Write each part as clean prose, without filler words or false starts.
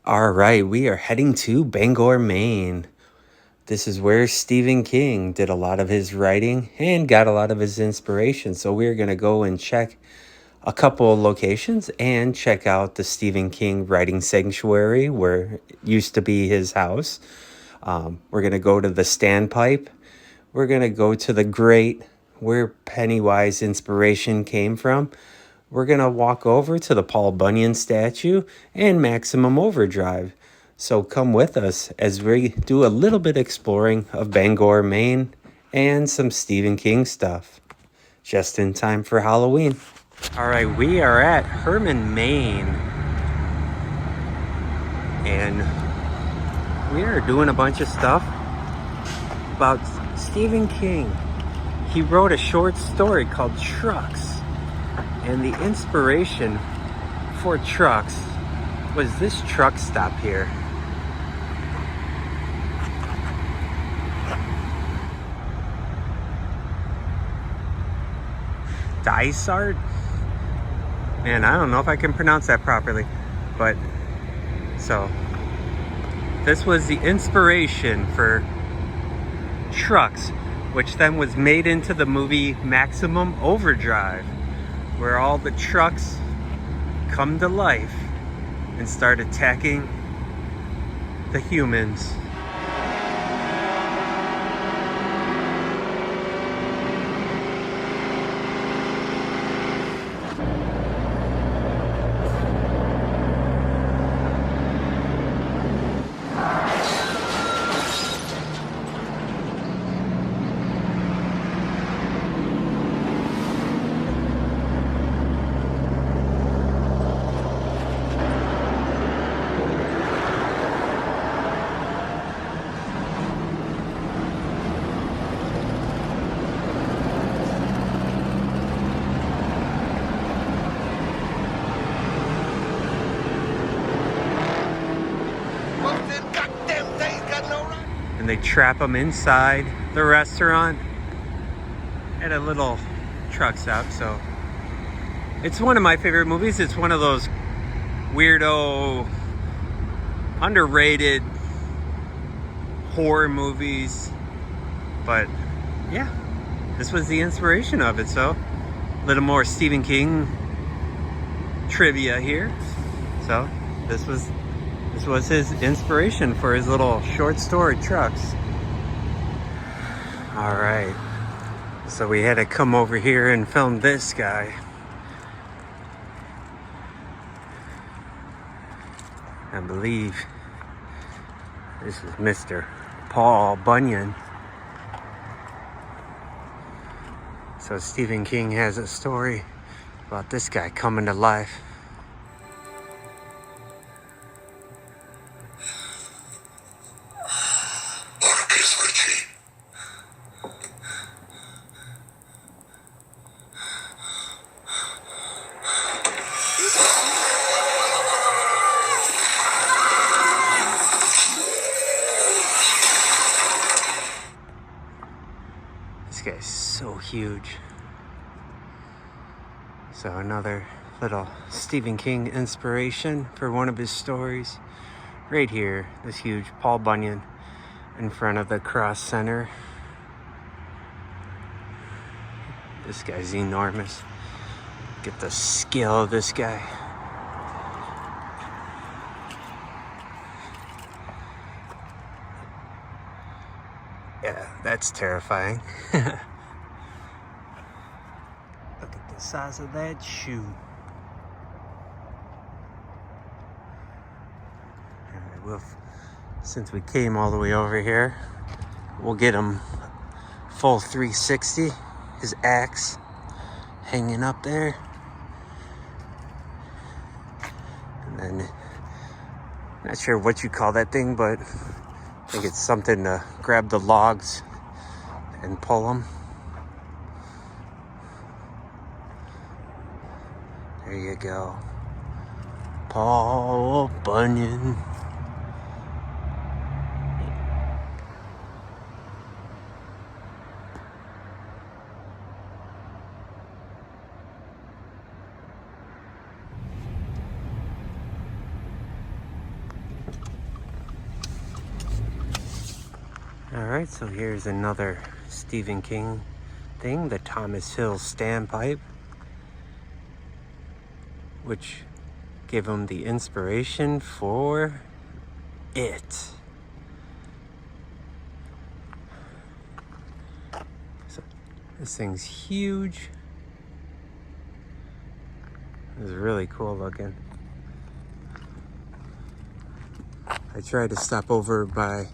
All right, we are heading to Bangor, Maine. This is where Stephen King did a lot of his writing and got a lot of his inspiration. So we're going to go and check a couple of locations and check out the Stephen King Writing Sanctuary where it used to be his house. We're going to go to the Standpipe. We're going to go to the Grate where Pennywise inspiration came from. We're going to walk over to the Paul Bunyan statue and Maximum Overdrive. So come with us as we do a little bit exploring of Bangor, Maine, and some Stephen King stuff. Just in time for Halloween. All right, we are at Herman, Maine. And we are doing a bunch of stuff about Stephen King. He wrote a short story called Trucks. And the inspiration for Trucks was this truck stop here. Dysart? Man, I don't know if I can pronounce that properly. But, so, this was the inspiration for Trucks, which then was made into the movie Maximum Overdrive, where all the trucks come to life and start attacking the humans. And they trap them inside the restaurant at a little truck stop. So it's one of my favorite movies. It's one of those weirdo, underrated horror movies. But yeah, this was the inspiration of it. So a little more Stephen King trivia here. So this was his inspiration for his little short story Trucks. All right, so we had to come over here and film this guy. I believe this is Mr. Paul Bunyan. So Stephen King has a story about this guy coming to life. This guy's so huge. So another little Stephen King inspiration for one of his stories. Right here, this huge Paul Bunyan in front of the cross center. This guy's enormous. Get the scale of this guy. Yeah, that's terrifying. Look at the size of that shoe. Alright, well, since we came all the way over here, we'll get him full 360. His axe hanging up there. And then, not sure what you call that thing, but I think it's something to grab the logs and pull them. There you go. Paul Bunyan. All right, so here's another Stephen King thing, the Thomas Hill standpipe, which gave him the inspiration for it. So this thing's huge. It's really cool looking. I tried to stop over by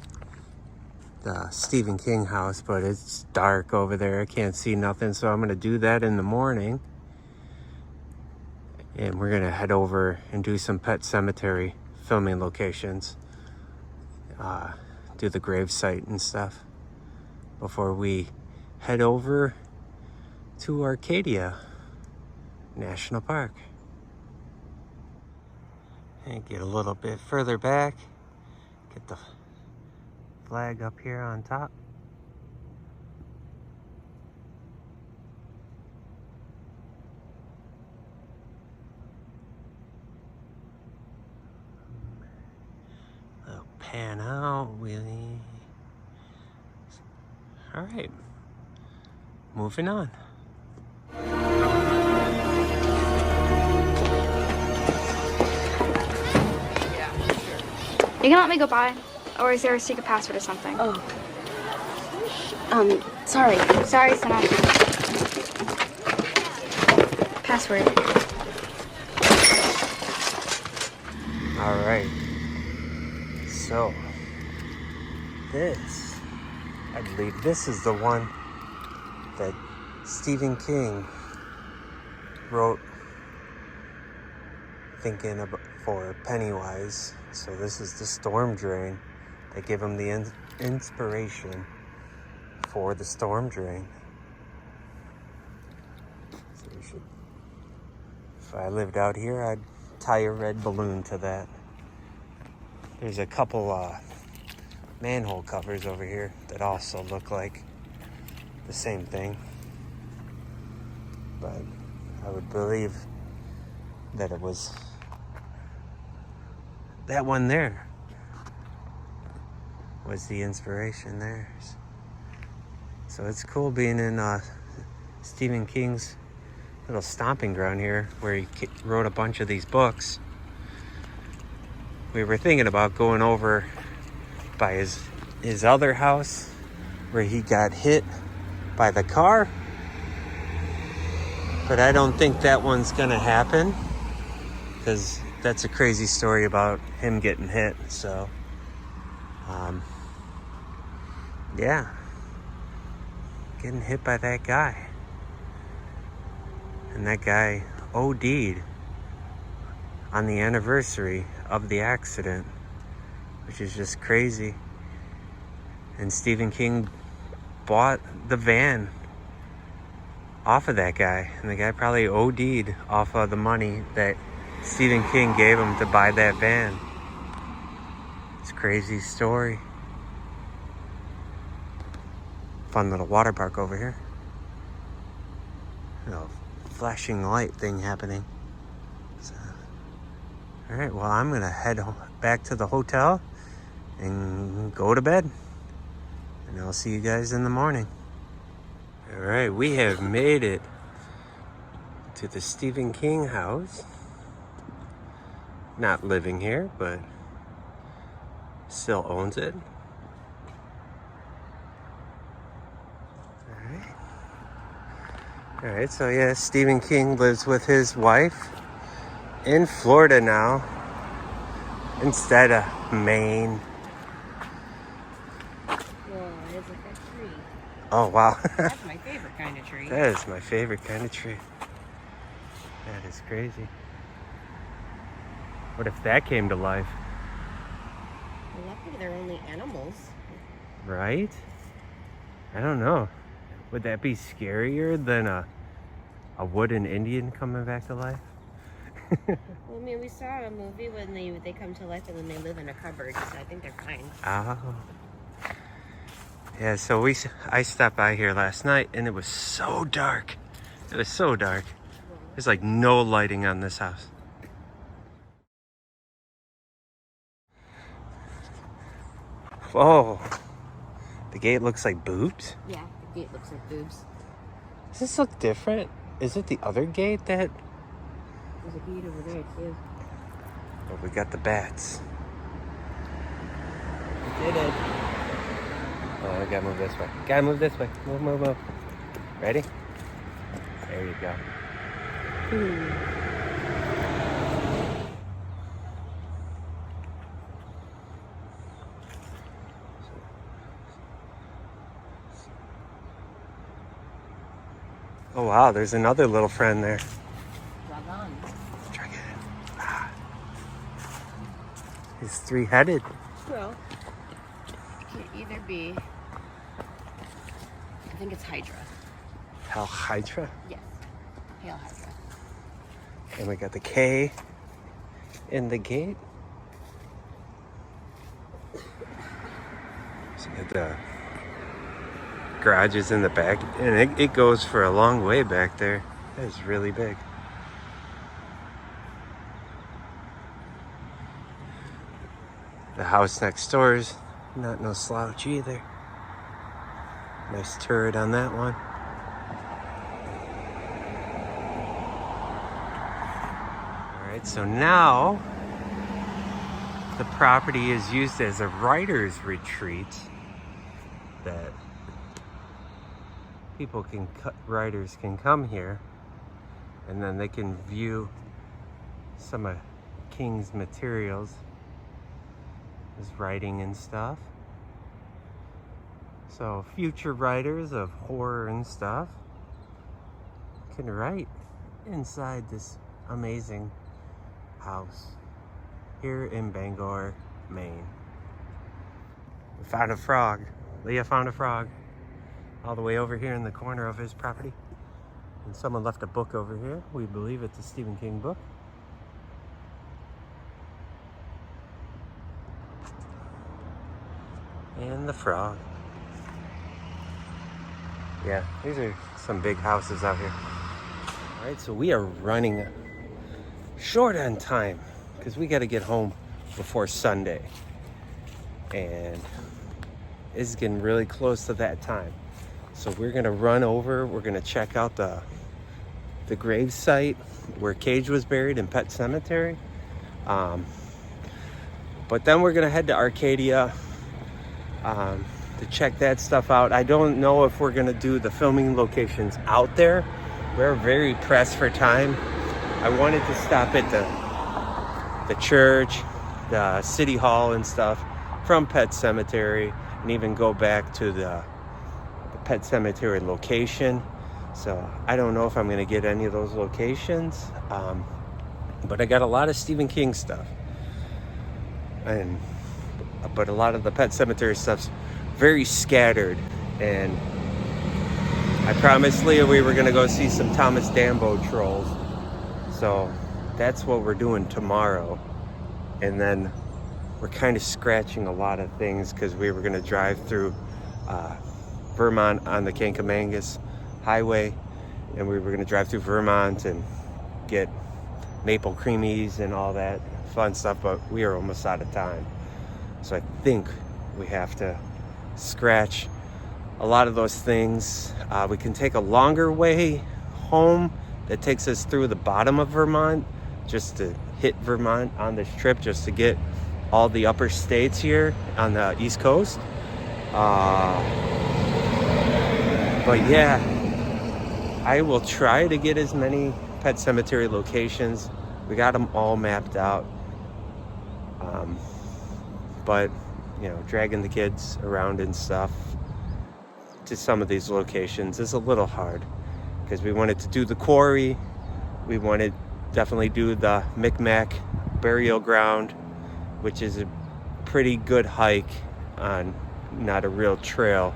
the Stephen King house, but it's dark over there. I can't see nothing, so I'm gonna do that in the morning. And we're gonna head over and do some Pet Cemetery filming locations. Do the gravesite and stuff before we head over to Arcadia National Park. And get a little bit further back. Get the flag up here on top. Little pan out, Willie. All right, moving on. You can let me go by, or is there a secret password or something? Oh. Sorry. Sorry, Sana. Password. All right. So, this, I believe this is the one that Stephen King wrote thinking about for Pennywise. So this is the storm drain that gave him the inspiration for the storm drain. So we should, if I lived out here, I'd tie a red balloon to that. There's a couple manhole covers over here that also look like the same thing, but I would believe that it was that one there was the inspiration there. So it's cool being in Stephen King's little stomping ground here where he wrote a bunch of these books. We were thinking about going over by his other house where he got hit by the car, but I don't think that one's gonna happen because that's a crazy story about him getting hit. So yeah, getting hit by that guy, and that guy OD'd on the anniversary of the accident, which is just crazy. And Stephen King bought the van off of that guy, and the guy probably OD'd off of the money that Stephen King gave him to buy that van. It's a crazy story. Fun little water park over here. Little flashing light thing happening. So, all right, well, I'm gonna head back to the hotel and go to bed. And I'll see you guys in the morning. All right, we have made it to the Stephen King house. Not living here, but still owns it. All right, so yeah, Stephen King lives with his wife in Florida now instead of Maine. Whoa, it's like that tree. Oh, wow. That's my favorite kind of tree. That is my favorite kind of tree. That is crazy. What if that came to life? Well, luckily they're only animals. Right? I don't know. Would that be scarier than a wooden Indian coming back to life? Well, I mean, we saw a movie when they come to life and then they live in a cupboard, so I think they're fine. Oh. Yeah, so I stopped by here last night and it was so dark. It was so dark. There's like no lighting on this house. Oh, the gate looks like boobs? Yeah, the gate looks like boobs. Does this look different? Is it the other gate that... There's a gate over there too. Oh, we got the bats. We did it. Oh, I gotta move this way. Gotta move this way. Move, move, move. Ready? There you go. Oh wow, there's another little friend there. Drag on. Drag it. Ah. He's three-headed. Well, it could either be. I think it's Hydra. Hell Hydra. Yes. Hail Hydra. And we got the K in the gate. So we got the garages in the back, and it goes for a long way back there. That is really big. The house next door is not no slouch either. Nice turret on that one. Alright, so now the property is used as a writer's retreat that writers can come here, and then they can view some of King's materials, his writing and stuff. So future writers of horror and stuff can write inside this amazing house here in Bangor, Maine. We found a frog. Leah found a frog all the way over here in the corner of his property. And someone left a book over here. We believe it's a Stephen King book. And the frog. Yeah, these are some big houses out here. All right, so we are running short on time because we got to get home before Sunday. And it's getting really close to that time. So we're gonna run over, we're gonna check out the grave site where Cage was buried in Pet Cemetery. But then we're gonna head to Arcadia to check that stuff out. I don't know if we're gonna do the filming locations out there. We're very pressed for time. I wanted to stop at the church, the city hall and stuff from Pet Cemetery, and even go back to the Pet Cemetery location. So I don't know if I'm gonna get any of those locations, but I got a lot of Stephen King stuff, but a lot of the Pet Cemetery stuff's very scattered. And I promised Leah we were gonna go see some Thomas Dambo trolls, so that's what we're doing tomorrow. And then we're kind of scratching a lot of things because we were gonna drive through Vermont on the Kankamangas Highway, and we were gonna drive through Vermont and get maple creamies and all that fun stuff, but we are almost out of time. So I think we have to scratch a lot of those things. We can take a longer way home that takes us through the bottom of Vermont, just to hit Vermont on this trip, just to get all the upper states here on the East Coast. But yeah, I will try to get as many Pet Cemetery locations. We got them all mapped out. But, you know, dragging the kids around and stuff to some of these locations is a little hard because we wanted to do the quarry. We wanted definitely do the Micmac burial ground, which is a pretty good hike on not a real trail.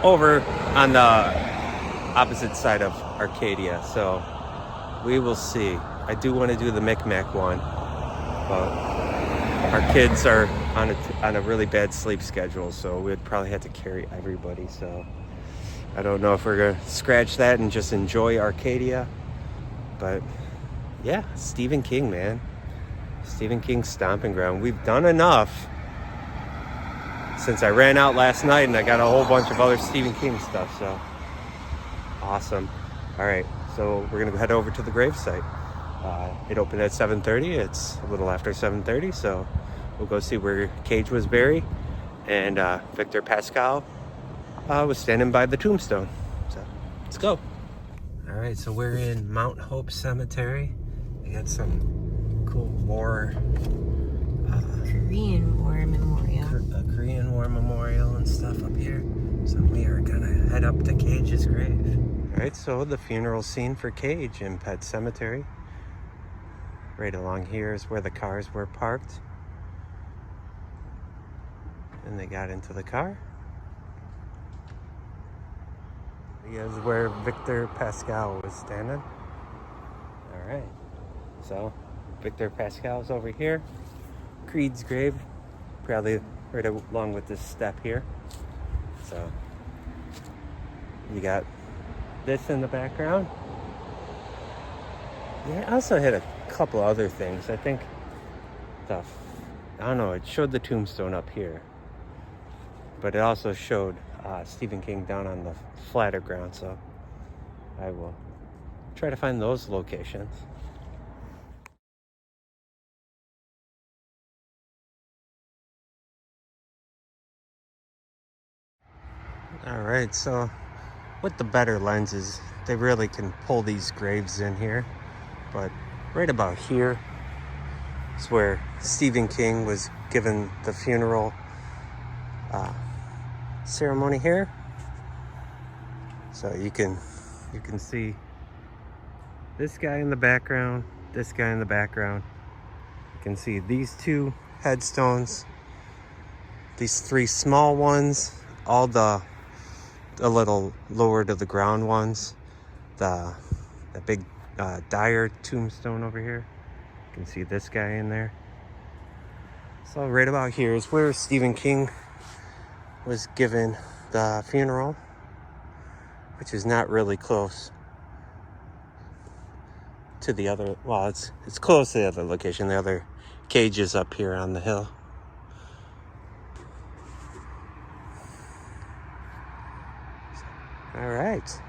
Over on the opposite side of Arcadia, so we will see. I do want to do the Micmac one, but our kids are on a really bad sleep schedule, so we'd probably have to carry everybody. So I don't know if we're gonna scratch that and just enjoy Arcadia. But yeah, Stephen King, man. Stephen King's stomping ground. We've done enough since I ran out last night and I got a whole bunch of other Stephen King stuff. So awesome. All right, so we're gonna head over to the gravesite. It opened at 7:30. It's a little after 7:30, so we'll go see where Cage was buried, and Victor Pascal was standing by the tombstone. So let's go. All right, so we're in Mount Hope Cemetery. They got some cool war, Korean War Memorial. Korean War memorial and stuff up here. So we are gonna head up to Cage's grave. All right, so the funeral scene for Cage in Pet Cemetery. Right along here is where the cars were parked. And they got into the car. Here's where Victor Pascal was standing. All right, so Victor Pascal's over here. Creed's grave, probably right along with this step here. So you got this in the background. Yeah, I also hit a couple other things. I think I don't know, it showed the tombstone up here, but it also showed Stephen King down on the flatter ground, so I will try to find those locations. All right, so with the better lenses, they really can pull these graves in here, but right about here is where Stephen King was given the funeral ceremony here. So you can see this guy in the background, this guy in the background. You can see these two headstones, these three small ones, all the little lower to the ground ones, the big Dyer tombstone over here. You can see this guy in there. So right about here is where Stephen King was given the funeral, which is not really close to the other, well, it's close to the other location. The other cage is up here on the hill. All right.